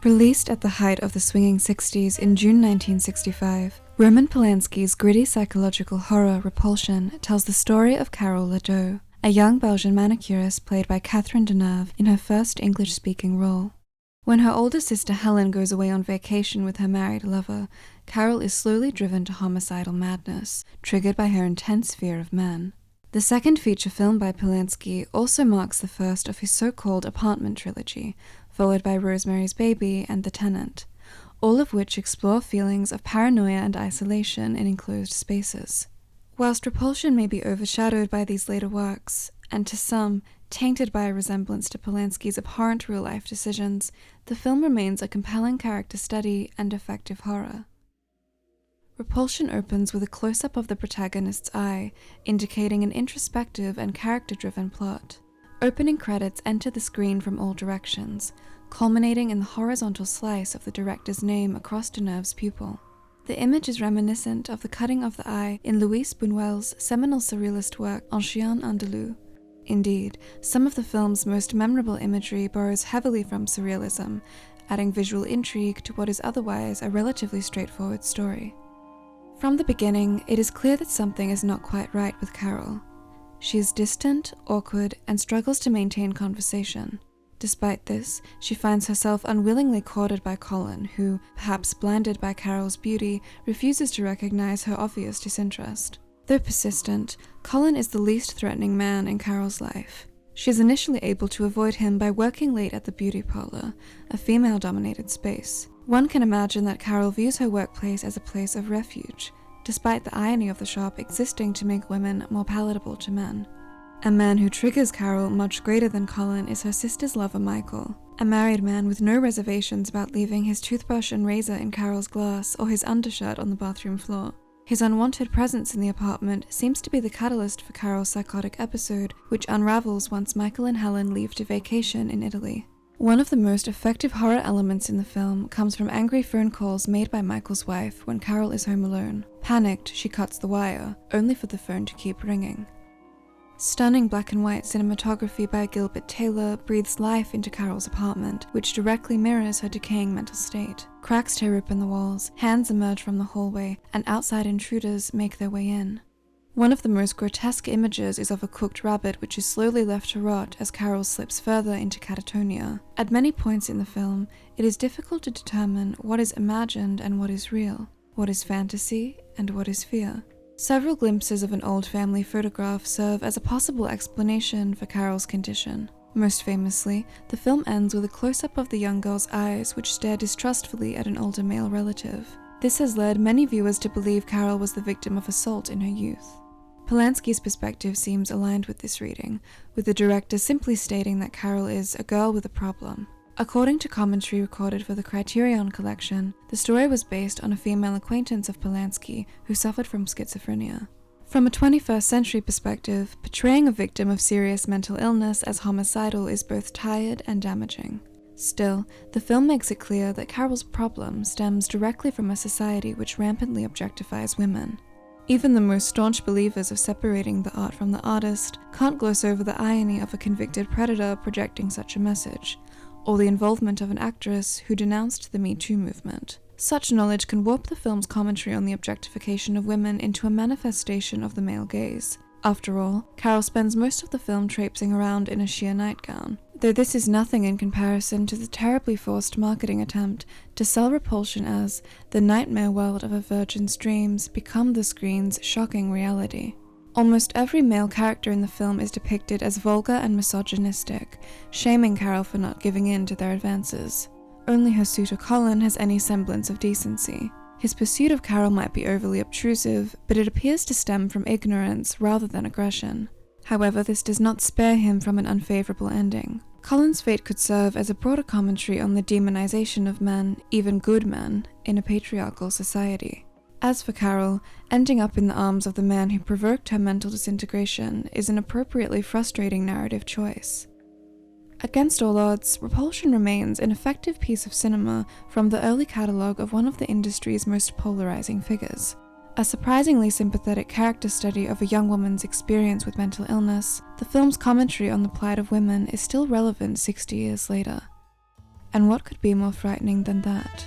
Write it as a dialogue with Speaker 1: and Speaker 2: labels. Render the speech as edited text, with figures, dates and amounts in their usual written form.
Speaker 1: Released at the height of the swinging 60s in June 1965, Roman Polanski's gritty psychological horror Repulsion tells the story of Carol Ledoux, a young Belgian manicurist played by Catherine Deneuve in her first English-speaking role. When her older sister Helen goes away on vacation with her married lover, Carol is slowly driven to homicidal madness, triggered by her intense fear of men. The second feature film by Polanski also marks the first of his so-called apartment trilogy, followed by Rosemary's Baby and The Tenant, all of which explore feelings of paranoia and isolation in enclosed spaces. Whilst Repulsion may be overshadowed by these later works, and to some, tainted by a resemblance to Polanski's abhorrent real-life decisions, the film remains a compelling character study and effective horror. Repulsion opens with a close-up of the protagonist's eye, indicating an introspective and character-driven plot. Opening credits enter the screen from all directions, culminating in the horizontal slice of the director's name across Deneuve's pupil. The image is reminiscent of the cutting of the eye in Louis Buñuel's seminal surrealist work Un Chien Andalou. Indeed, some of the film's most memorable imagery borrows heavily from surrealism, adding visual intrigue to what is otherwise a relatively straightforward story. From the beginning, it is clear that something is not quite right with Carol. She is distant, awkward, and struggles to maintain conversation. Despite this, she finds herself unwillingly courted by Colin, who, perhaps blinded by Carol's beauty, refuses to recognize her obvious disinterest. Though persistent, Colin is the least threatening man in Carol's life. She is initially able to avoid him by working late at the beauty parlor, a female-dominated space. One can imagine that Carol views her workplace as a place of refuge, despite the irony of the shop existing to make women more palatable to men. A man who triggers Carol much greater than Colin is her sister's lover Michael, a married man with no reservations about leaving his toothbrush and razor in Carol's glass or his undershirt on the bathroom floor. His unwanted presence in the apartment seems to be the catalyst for Carol's psychotic episode, which unravels once Michael and Helen leave to vacation in Italy. One of the most effective horror elements in the film comes from angry phone calls made by Michael's wife when Carol is home alone. Panicked, she cuts the wire, only for the phone to keep ringing. Stunning black and white cinematography by Gilbert Taylor breathes life into Carol's apartment, which directly mirrors her decaying mental state. Cracks tear open the walls, hands emerge from the hallway, and outside intruders make their way in. One of the most grotesque images is of a cooked rabbit which is slowly left to rot as Carol slips further into catatonia. At many points in the film, it is difficult to determine what is imagined and what is real, what is fantasy and what is fear. Several glimpses of an old family photograph serve as a possible explanation for Carol's condition. Most famously, the film ends with a close-up of the young girl's eyes which stare distrustfully at an older male relative. This has led many viewers to believe Carol was the victim of assault in her youth. Polanski's perspective seems aligned with this reading, with the director simply stating that Carol is a girl with a problem. According to commentary recorded for the Criterion collection, the story was based on a female acquaintance of Polanski who suffered from schizophrenia. From a 21st century perspective, portraying a victim of serious mental illness as homicidal is both tired and damaging. Still, the film makes it clear that Carol's problem stems directly from a society which rampantly objectifies women. Even the most staunch believers of separating the art from the artist can't gloss over the irony of a convicted predator projecting such a message, or the involvement of an actress who denounced the Me Too movement. Such knowledge can warp the film's commentary on the objectification of women into a manifestation of the male gaze. After all, Carol spends most of the film traipsing around in a sheer nightgown, though this is nothing in comparison to the terribly forced marketing attempt to sell Repulsion as the nightmare world of a virgin's dreams become the screen's shocking reality. Almost every male character in the film is depicted as vulgar and misogynistic, shaming Carol for not giving in to their advances. Only her suitor Colin has any semblance of decency. His pursuit of Carol might be overly obtrusive, but it appears to stem from ignorance rather than aggression. However, this does not spare him from an unfavorable ending. Colin's fate could serve as a broader commentary on the demonization of men, even good men, in a patriarchal society. As for Carol, ending up in the arms of the man who provoked her mental disintegration is an appropriately frustrating narrative choice. Against all odds, Repulsion remains an effective piece of cinema from the early catalogue of one of the industry's most polarizing figures. A surprisingly sympathetic character study of a young woman's experience with mental illness, the film's commentary on the plight of women is still relevant 60 years later. And what could be more frightening than that?